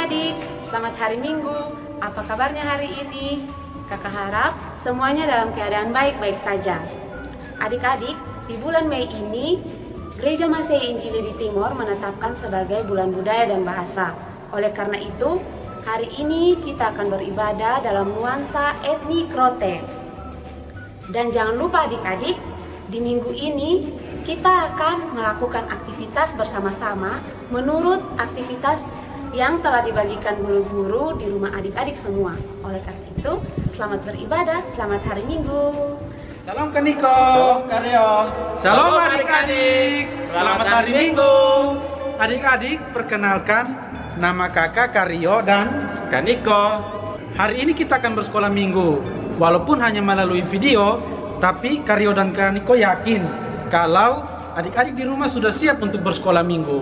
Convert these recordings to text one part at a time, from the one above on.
adik-adik, selamat hari Minggu. Apa kabarnya hari ini? Kakak harap semuanya dalam keadaan baik-baik saja. Adik-adik, di bulan Mei ini, Gereja Masehi Injili di Timor menetapkan sebagai bulan budaya dan bahasa. Oleh karena itu, hari ini kita akan beribadah dalam nuansa etnik Krote. Dan jangan lupa adik-adik, di minggu ini kita akan melakukan aktivitas bersama-sama menurut aktivitas yang telah dibagikan guru-guru di rumah adik-adik semua. Oleh karena itu, selamat beribadah, selamat hari Minggu. Salam Kak Niko. Salam Kak Rio. Salam adik-adik. Selamat hari Minggu. Adik-adik, perkenalkan nama kakak Kak Rio dan Kak Niko. hari ini kita akan bersekolah minggu. Walaupun hanya melalui video, tapi Kak Rio dan Kak Niko yakin kalau adik-adik di rumah sudah siap untuk bersekolah minggu.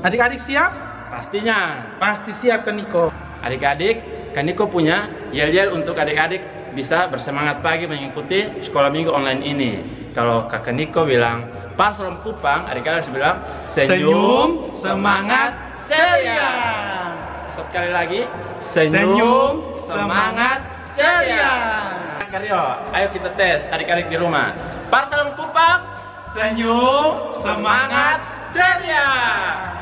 Adik-adik siap? Pastinya. Pasti siap Kak Niko. Adik-adik, Kak Niko punya yel-yel untuk adik-adik bisa bersemangat pagi mengikuti sekolah minggu online ini. Kalau Kakak Niko bilang pas rom kupang, adik-adik harus bilang senyum, semangat, ceria. Sekali lagi, senyum, semangat, ceria. Kak Rio, ayo kita tes adik-adik di rumah. Pas rom kupang, senyum, semangat, ceria.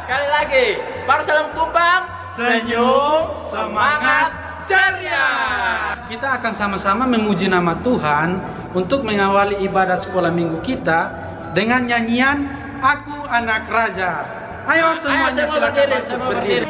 Sekali lagi, pas rom kupang, senyum, semangat, ceria. Kita akan sama-sama memuji nama Tuhan untuk mengawali ibadat sekolah minggu kita dengan nyanyian Aku Anak Raja. Ayo semuanya silakan masuk berdiri.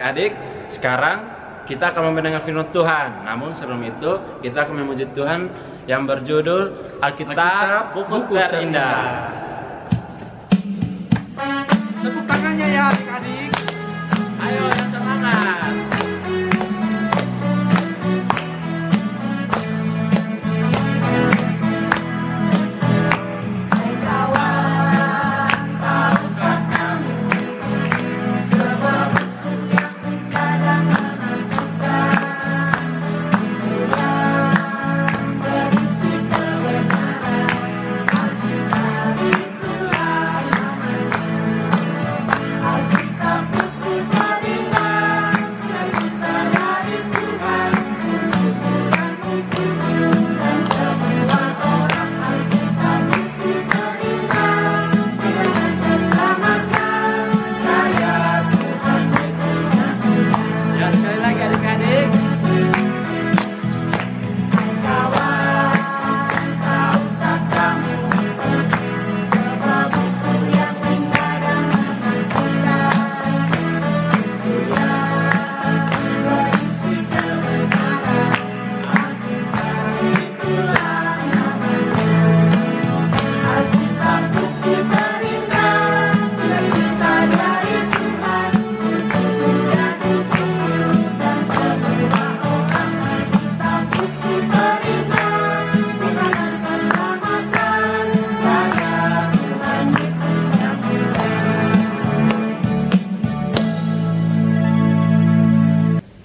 Adik, sekarang kita akan mendengar firman Tuhan. Namun sebelum itu, kita akan memuji Tuhan yang berjudul Alkitab Buku Terindah. Tepuk tangannya ya adik-adik. Ayo, yang semangat. Kita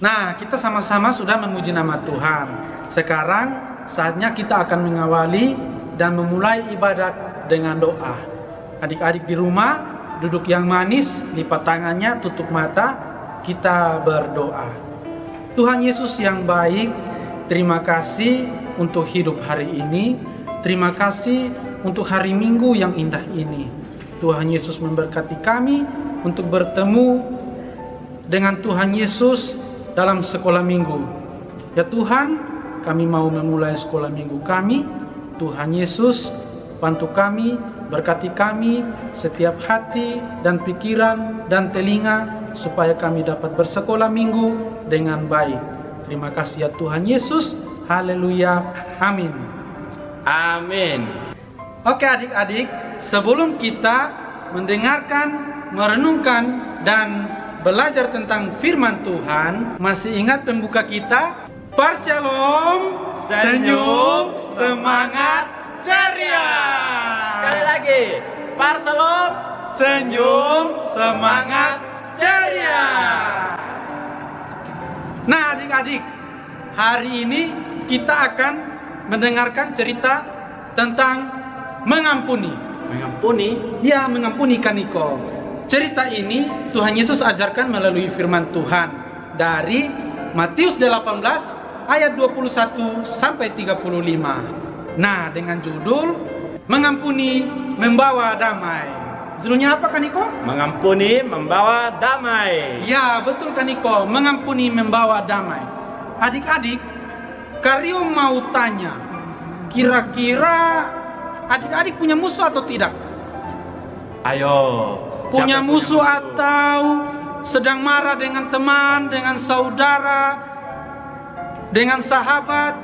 Nah, kita sama-sama sudah memuji nama Tuhan. Sekarang saatnya kita akan mengawali dan memulai ibadat dengan doa. Adik-adik di rumah, duduk yang manis, lipat tangannya, tutup mata, kita berdoa. Tuhan Yesus yang baik, terima kasih untuk hidup hari ini. Terima kasih untuk hari Minggu yang indah ini. Tuhan Yesus memberkati kami untuk bertemu dengan Tuhan Yesus dalam sekolah minggu. Ya Tuhan, kami mau memulai sekolah minggu kami. Tuhan Yesus, bantu kami, berkati kami, setiap hati dan pikiran dan telinga, supaya kami dapat bersekolah minggu dengan baik. Terima kasih ya Tuhan Yesus. Haleluya. Amin. Amin. Oke adik-adik, sebelum kita mendengarkan, merenungkan, dan belajar tentang firman Tuhan, masih ingat pembuka kita? Shalom, senyum, semangat, ceria. Sekali lagi, Shalom, Senyum, semangat, ceria. Nah adik-adik, hari ini kita akan mendengarkan cerita tentang mengampuni. Mengampuni? Ya, mengampuni Kaniko. Cerita ini Tuhan Yesus ajarkan melalui firman Tuhan dari Matius 18 ayat 21 sampai 35. Nah, dengan judul Mengampuni Membawa Damai. Judulnya apa Kaniko? Mengampuni membawa damai. Ya, betul Kaniko, mengampuni membawa damai. Adik-adik, Karyo mau tanya, kira-kira adik-adik punya musuh atau tidak? Ayo. Punya Siapa musuh atau sedang marah dengan teman, dengan saudara, dengan sahabat?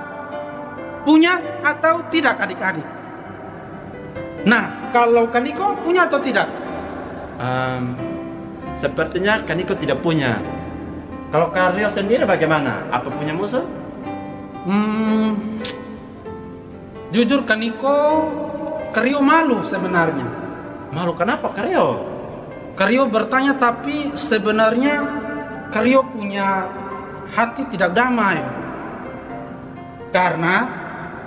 Punya atau tidak adik-adik? Nah, kalau Kaniko punya atau tidak? Sepertinya Kaniko tidak punya. Kalau Karyo sendiri bagaimana? Apa punya musuh? Jujur Kaniko, Karyo malu sebenarnya. Malu kenapa Karyo? Karyo bertanya tapi sebenarnya Karyo punya hati tidak damai. Karena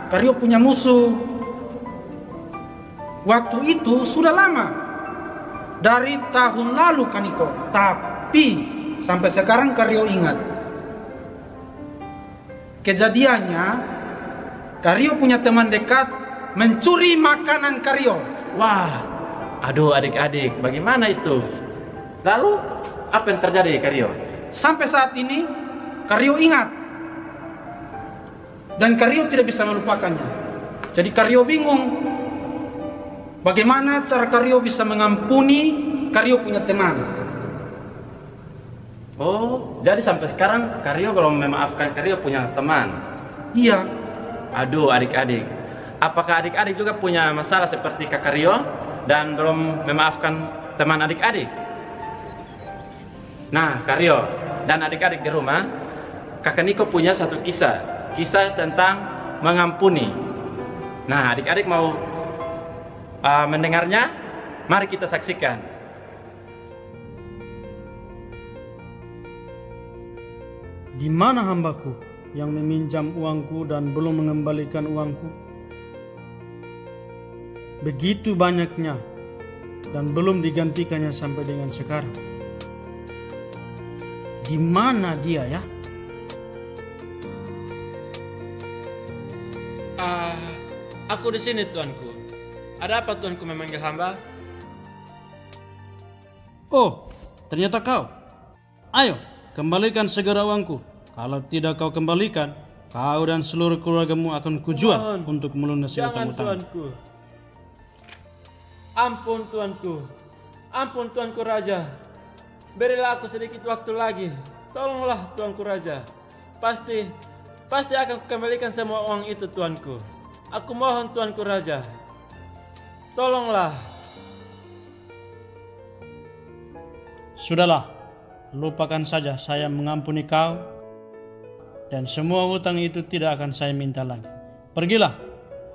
Karyo punya musuh. Waktu itu sudah lama. Dari tahun lalu Kaniko. Tapi sampai sekarang Karyo ingat. Kejadiannya Karyo punya teman dekat mencuri makanan Karyo. Wah, aduh adik-adik, bagaimana itu? Lalu apa yang terjadi Karyo? Sampai saat ini Karyo ingat. Dan Karyo tidak bisa melupakannya. Jadi Karyo bingung. Bagaimana cara Karyo bisa mengampuni Karyo punya teman? Oh, jadi sampai sekarang Karyo belum memaafkan Karyo punya teman? Iya. Aduh adik-adik, apakah adik-adik juga punya masalah seperti Kak Karyo dan belum memaafkan teman adik-adik? Nah Karyo dan adik-adik di rumah, Kakak Niko punya satu kisah tentang mengampuni. Nah adik-adik mau mendengarnya? Mari kita saksikan. Di mana hambaku yang meminjam uangku dan belum mengembalikan uangku? Begitu banyaknya dan belum digantikannya sampai dengan sekarang. Di mana dia ya? Aku di sini tuanku. Ada apa tuanku memanggil hamba? Oh, ternyata kau. Ayo, kembalikan segera uangku. Kalau tidak kau kembalikan, kau dan seluruh keluargamu akan kujual untuk melunasi utang-utang. Tuanku. Ampun tuanku. Ampun tuanku raja. Berilah aku sedikit waktu lagi. Tolonglah tuanku raja. Pasti akan kukembalikan semua uang itu tuanku. Aku mohon tuanku raja. Tolonglah. Sudahlah, lupakan saja saya mengampuni kau. Dan semua hutang itu tidak akan saya minta lagi. Pergilah,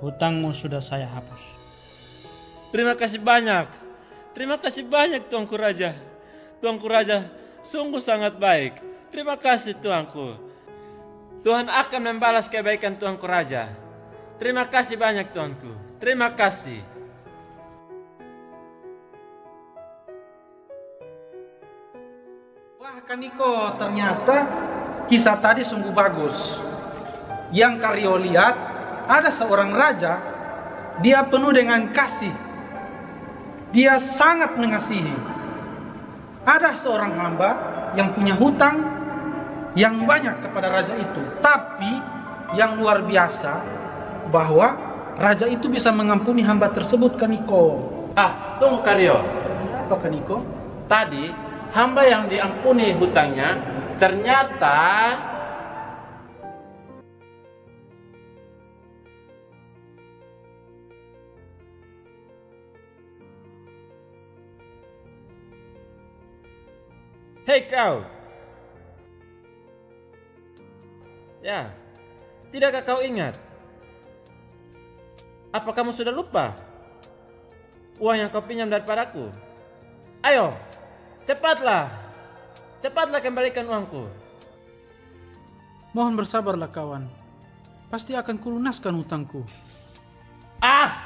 hutangmu sudah saya hapus. Terima kasih banyak. Terima kasih banyak tuanku raja. Tuanku raja sungguh sangat baik. Terima kasih Tuanku. Tuhan akan membalas kebaikan Tuanku Raja. Terima kasih banyak Tuanku. Terima kasih. Wah Kaniko, ternyata kisah tadi sungguh bagus. Yang Karyo lihat, ada seorang raja, dia penuh dengan kasih. Dia sangat mengasihi. Ada seorang hamba yang punya hutang yang banyak kepada raja itu. Tapi yang luar biasa bahwa raja itu bisa mengampuni hamba tersebut, Kaniko. Tunggu Karyo. Apa Kaniko? Tadi hamba yang diampuni hutangnya ternyata Hei kau. Ya, tidakkah kau ingat? Apa kamu sudah lupa uang yang kau pinjam daripadaku? Ayo, cepatlah. Cepatlah kembalikan uangku. Mohon bersabarlah kawan. Pasti akan kulunaskan hutangku.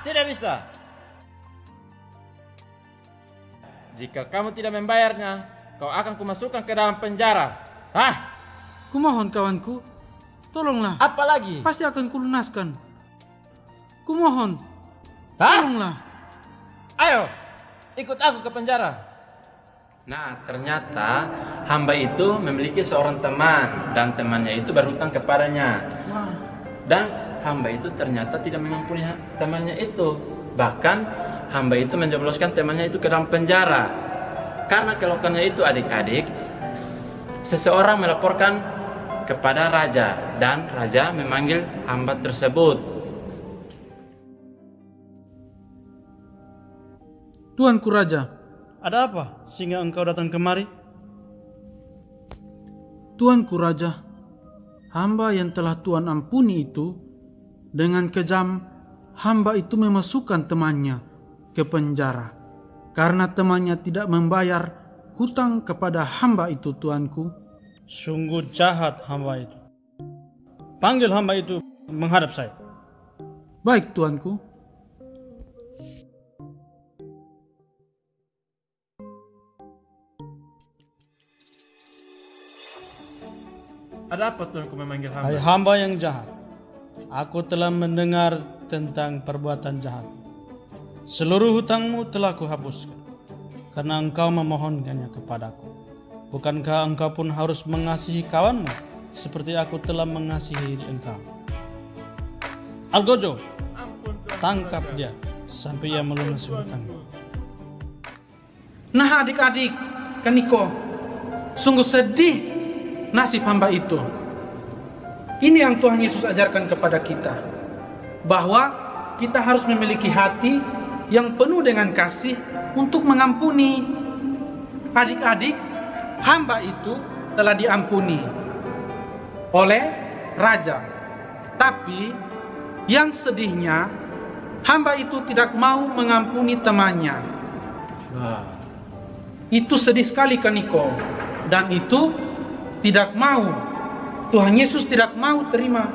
Tidak bisa. Jika kamu tidak membayarnya, kau akan kumasukkan ke dalam penjara. Kumohon kawanku, tolonglah. Apa lagi? Pasti akan kulunaskan. Kumohon, tolonglah. Ayo, ikut aku ke penjara. Nah, ternyata hamba itu memiliki seorang teman dan temannya itu berhutang kepadanya. Dan hamba itu ternyata tidak mengampuni temannya itu. Bahkan hamba itu menjebloskan temannya itu ke dalam penjara. Karena kelokannya itu adik-adik, seseorang melaporkan kepada raja dan raja memanggil hamba tersebut. Tuanku Raja, Ada apa sehingga engkau datang kemari? Tuanku Raja, hamba yang telah Tuan ampuni itu, dengan kejam hamba itu memasukkan temannya ke penjara. Karena temannya tidak membayar hutang kepada hamba itu, Tuanku. Sungguh jahat hamba itu. Panggil hamba itu menghadap saya. Baik, Tuanku. Ada apa Tuanku memanggil hamba? Hai hamba yang jahat, aku telah mendengar tentang perbuatan jahat. Seluruh hutangmu telah kuhapuskan, karena engkau memohonkannya kepadaku. Bukankah engkau pun harus mengasihi kawanmu, seperti aku telah mengasihi engkau? Algojo, tangkap dia, sampai ia melunasi hutangnya. Nah adik-adik, Kaniko, sungguh sedih nasib hamba itu. Ini yang Tuhan Yesus ajarkan kepada kita, bahwa kita harus memiliki hati yang penuh dengan kasih untuk mengampuni. Adik-adik, hamba itu telah diampuni oleh raja. Tapi yang sedihnya, hamba itu tidak mau mengampuni temannya. Itu sedih sekali, Kaniko. Dan itu tidak mau, Tuhan Yesus tidak mau terima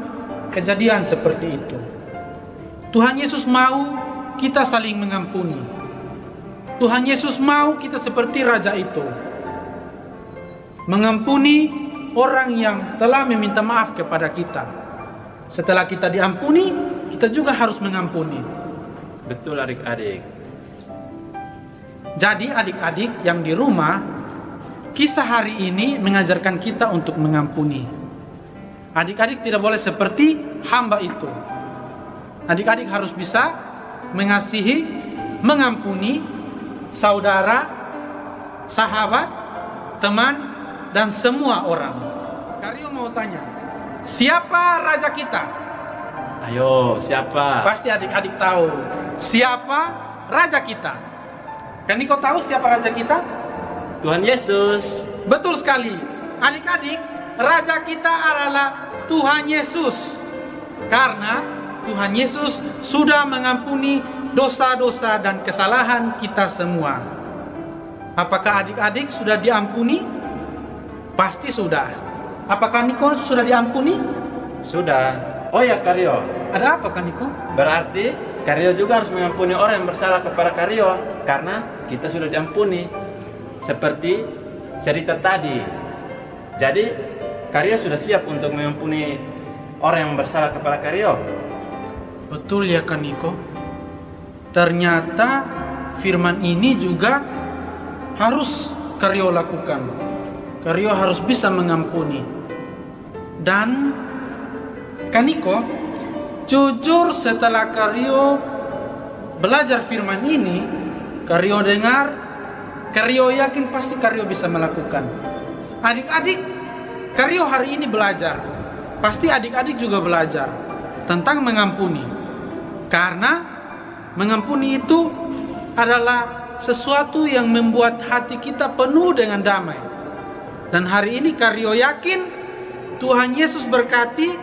kejadian seperti itu. Tuhan Yesus mau kita saling mengampuni. Tuhan Yesus mau kita seperti raja itu, mengampuni orang yang telah meminta maaf kepada kita. Setelah kita diampuni, kita juga harus mengampuni. Betul adik-adik. Jadi adik-adik yang di rumah, kisah hari ini mengajarkan kita untuk mengampuni. Adik-adik tidak boleh seperti hamba itu. Adik-adik harus bisa mengasihi, mengampuni saudara, sahabat, teman, dan semua orang. Karyo mau tanya, siapa raja kita? Ayo, siapa? Pasti adik-adik tahu. Siapa raja kita? Kaniko tahu siapa raja kita? Tuhan Yesus. Betul sekali. Adik-adik, raja kita adalah Tuhan Yesus. Karena Tuhan Yesus sudah mengampuni dosa-dosa dan kesalahan kita semua. Apakah adik-adik sudah diampuni? Pasti sudah. Apakah Niko sudah diampuni? Sudah. Oh ya Karyo, Ada apa kan Niko? berarti Karyo juga harus mengampuni orang yang bersalah kepada Karyo, karena kita sudah diampuni. Seperti cerita tadi. Jadi Karyo sudah siap untuk mengampuni orang yang bersalah kepada Karyo. Betul ya kan Niko? Ternyata firman ini juga harus Karyo lakukan. Karyo harus bisa mengampuni. Dan Kaniko, jujur setelah Karyo belajar firman ini, Karyo dengar, Karyo yakin pasti Karyo bisa melakukan. Adik-adik, Karyo hari ini belajar. Pasti adik-adik juga belajar tentang mengampuni. Karena mengampuni itu adalah sesuatu yang membuat hati kita penuh dengan damai. Dan hari ini Karyo yakin Tuhan Yesus berkati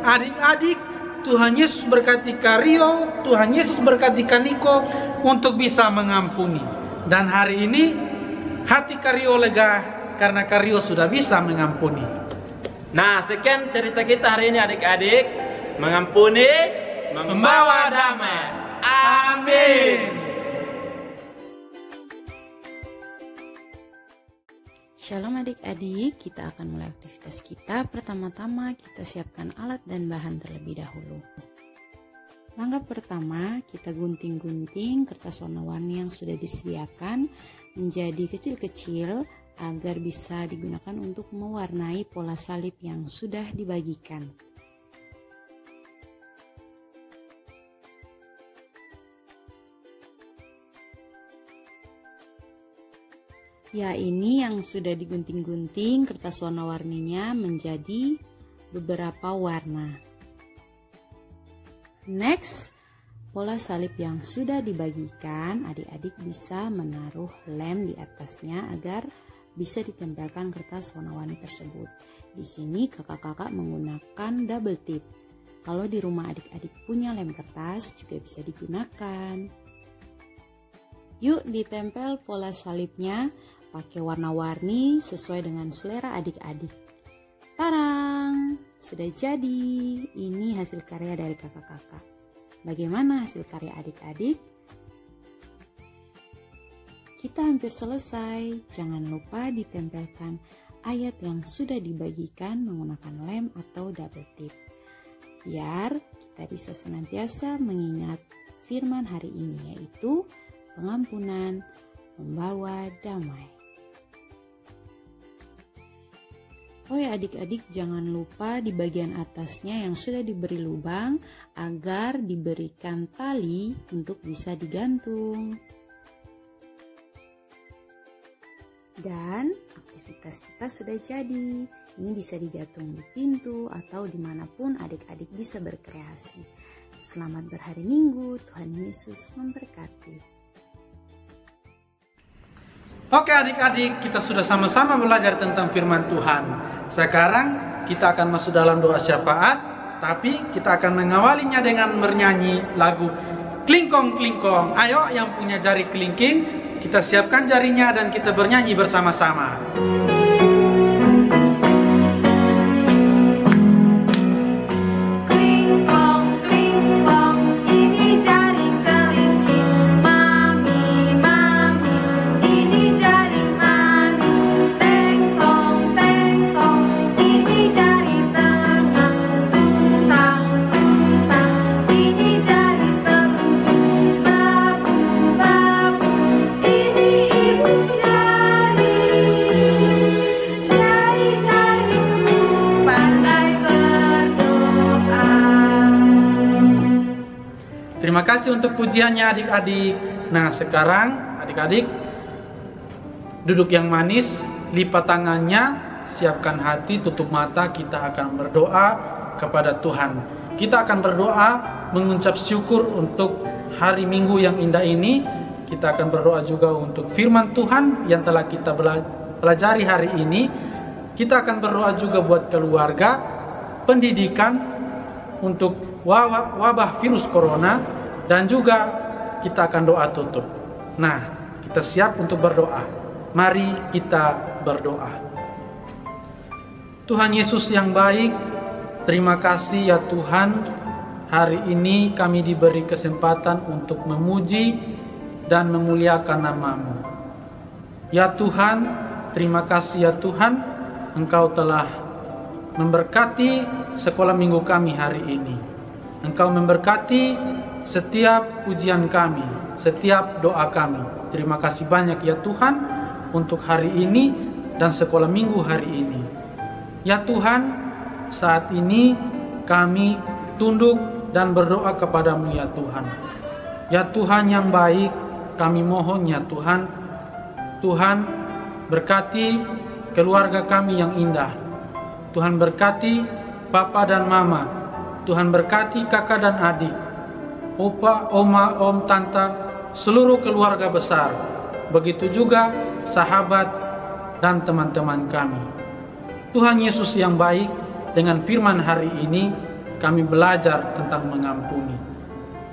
adik-adik, Tuhan Yesus berkati Karyo, Tuhan Yesus berkati Kaniko untuk bisa mengampuni. Dan hari ini hati Karyo lega karena Karyo sudah bisa mengampuni. Nah, sekian cerita kita hari ini adik-adik. Mengampuni, membawa damai. Amin. Shalom adik-adik, kita akan mulai aktivitas kita. Pertama-tama kita siapkan alat dan bahan terlebih dahulu. Langkah pertama, kita gunting-gunting kertas warna-warni yang sudah disediakan menjadi kecil-kecil agar bisa digunakan untuk mewarnai pola salib yang sudah dibagikan. Ya, ini yang sudah digunting-gunting kertas warna-warninya menjadi beberapa warna. Next, pola salib yang sudah dibagikan, adik-adik bisa menaruh lem di atasnya agar bisa ditempelkan kertas warna-warni tersebut. Di sini kakak-kakak menggunakan double tip. Kalau di rumah adik-adik punya lem kertas juga bisa digunakan. Yuk ditempel pola salibnya pakai warna-warni sesuai dengan selera adik-adik. Tarang! Sudah jadi. Ini hasil karya dari kakak-kakak. Bagaimana hasil karya adik-adik? Kita hampir selesai. Jangan lupa ditempelkan ayat yang sudah dibagikan menggunakan lem atau double tip. Biar kita bisa senantiasa mengingat firman hari ini, yaitu pengampunan membawa damai. Oh ya adik-adik, jangan lupa di bagian atasnya yang sudah diberi lubang agar diberikan tali untuk bisa digantung. Dan aktivitas kita sudah jadi. Ini bisa digantung di pintu atau dimanapun adik-adik bisa berkreasi. Selamat berhari Minggu, Tuhan Yesus memberkati. Oke adik-adik, kita sudah sama-sama belajar tentang firman Tuhan. Sekarang kita akan masuk dalam doa syafaat, tapi kita akan mengawalinya dengan bernyanyi lagu Klingkong Klingkong. Ayo yang punya jari kelingking, kita siapkan jarinya dan kita bernyanyi bersama-sama. Terima kasih untuk pujiannya adik-adik. Nah sekarang adik-adik duduk yang manis, lipat tangannya, siapkan hati, tutup mata. Kita akan berdoa kepada Tuhan. Kita akan berdoa mengucap syukur untuk hari Minggu yang indah ini. Kita akan berdoa juga untuk firman Tuhan yang telah kita pelajari hari ini. Kita akan berdoa juga buat keluarga, pendidikan, untuk wabah virus corona. Dan juga kita akan doa tutup. Nah, kita siap untuk berdoa. Mari kita berdoa. Tuhan Yesus yang baik, terima kasih ya Tuhan, hari ini kami diberi kesempatan untuk memuji dan memuliakan nama-Mu. Ya Tuhan, terima kasih ya Tuhan, Engkau telah memberkati sekolah minggu kami hari ini. Engkau memberkati setiap pujian kami, setiap doa kami. Terima kasih banyak ya Tuhan untuk hari ini dan sekolah minggu hari ini. Ya Tuhan, saat ini kami tunduk dan berdoa kepadamu ya Tuhan. Ya Tuhan yang baik, kami mohon ya Tuhan, Tuhan berkati keluarga kami yang indah. Tuhan berkati Papa dan Mama. Tuhan berkati kakak dan adik, opa, oma, om, tante, seluruh keluarga besar. Begitu juga sahabat dan teman-teman kami. Tuhan Yesus yang baik, dengan firman hari ini kami belajar tentang mengampuni.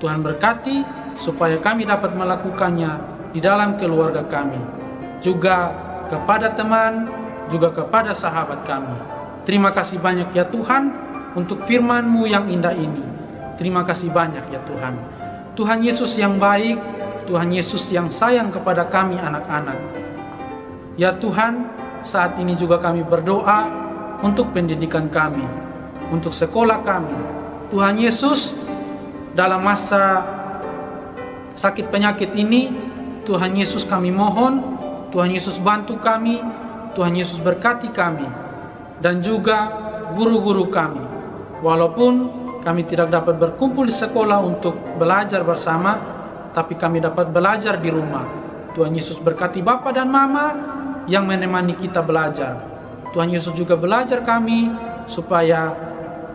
Tuhan berkati supaya kami dapat melakukannya di dalam keluarga kami, juga kepada teman, juga kepada sahabat kami. Terima kasih banyak ya Tuhan untuk firman-Mu yang indah ini. Terima kasih banyak ya Tuhan. Tuhan Yesus yang baik, Tuhan Yesus yang sayang kepada kami anak-anak. Ya Tuhan, saat ini juga kami berdoa untuk pendidikan kami, untuk sekolah kami. Tuhan Yesus, dalam masa sakit penyakit ini, Tuhan Yesus kami mohon, Tuhan Yesus bantu kami, Tuhan Yesus berkati kami, dan juga guru-guru kami. Walaupun kami tidak dapat berkumpul di sekolah untuk belajar bersama, tapi kami dapat belajar di rumah. Tuhan Yesus berkati Bapa dan Mama yang menemani kita belajar. Tuhan Yesus juga belajar kami supaya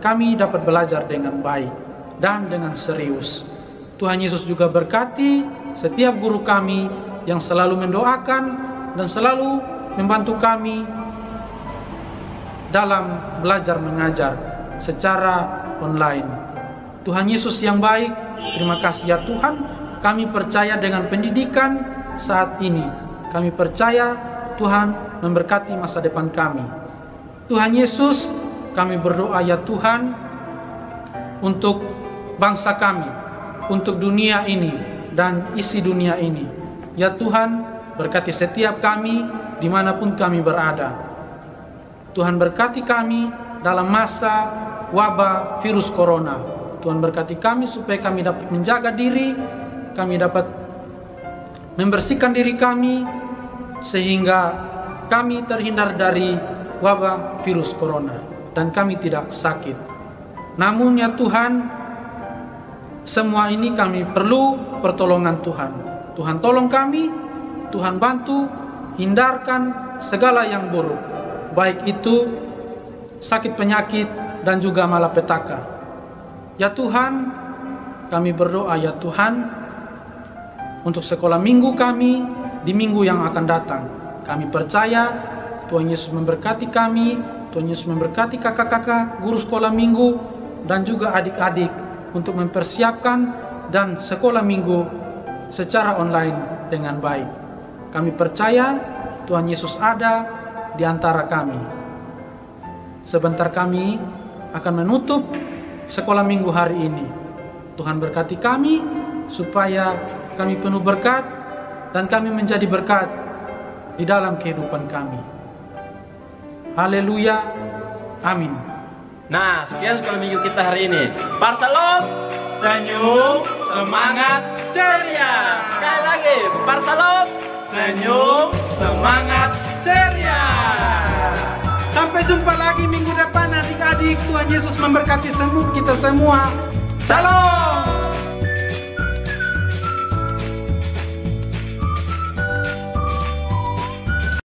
kami dapat belajar dengan baik dan dengan serius. Tuhan Yesus juga berkati setiap guru kami yang selalu mendoakan dan selalu membantu kami dalam belajar mengajar secara online. Tuhan Yesus yang baik, terima kasih ya Tuhan, kami percaya dengan pendidikan saat ini. Kami percaya Tuhan memberkati masa depan kami. Tuhan Yesus, kami berdoa ya Tuhan untuk bangsa kami, untuk dunia ini dan isi dunia ini. Ya Tuhan, berkati setiap kami dimanapun kami berada. Tuhan berkati kami dalam masa wabah virus corona. Tuhan berkati kami supaya kami dapat menjaga diri, kami dapat membersihkan diri kami, sehingga kami terhindar dari wabah virus corona dan kami tidak sakit. Namun ya Tuhan, semua ini kami perlu pertolongan Tuhan. Tuhan tolong kami, Tuhan bantu, hindarkan segala yang buruk, baik itu sakit penyakit dan juga malapetaka. Ya Tuhan, kami berdoa ya Tuhan untuk sekolah minggu kami di minggu yang akan datang. Kami percaya Tuhan Yesus memberkati kami, Tuhan Yesus memberkati kakak-kakak, guru sekolah minggu, dan juga adik-adik untuk mempersiapkan dan sekolah minggu secara online dengan baik. Kami percaya Tuhan Yesus ada di antara kami. Sebentar kami akan menutup sekolah minggu hari ini. Tuhan berkati kami supaya kami penuh berkat dan kami menjadi berkat di dalam kehidupan kami. Haleluya, amin. Nah, sekian sekolah minggu kita hari ini. Parsalom, senyum, semangat, ceria. Sekali lagi, Parsalom, senyum, semangat, ceria. Sampai jumpa lagi minggu depan adik-adik. Tuhan Yesus memberkati kita semua. Shalom.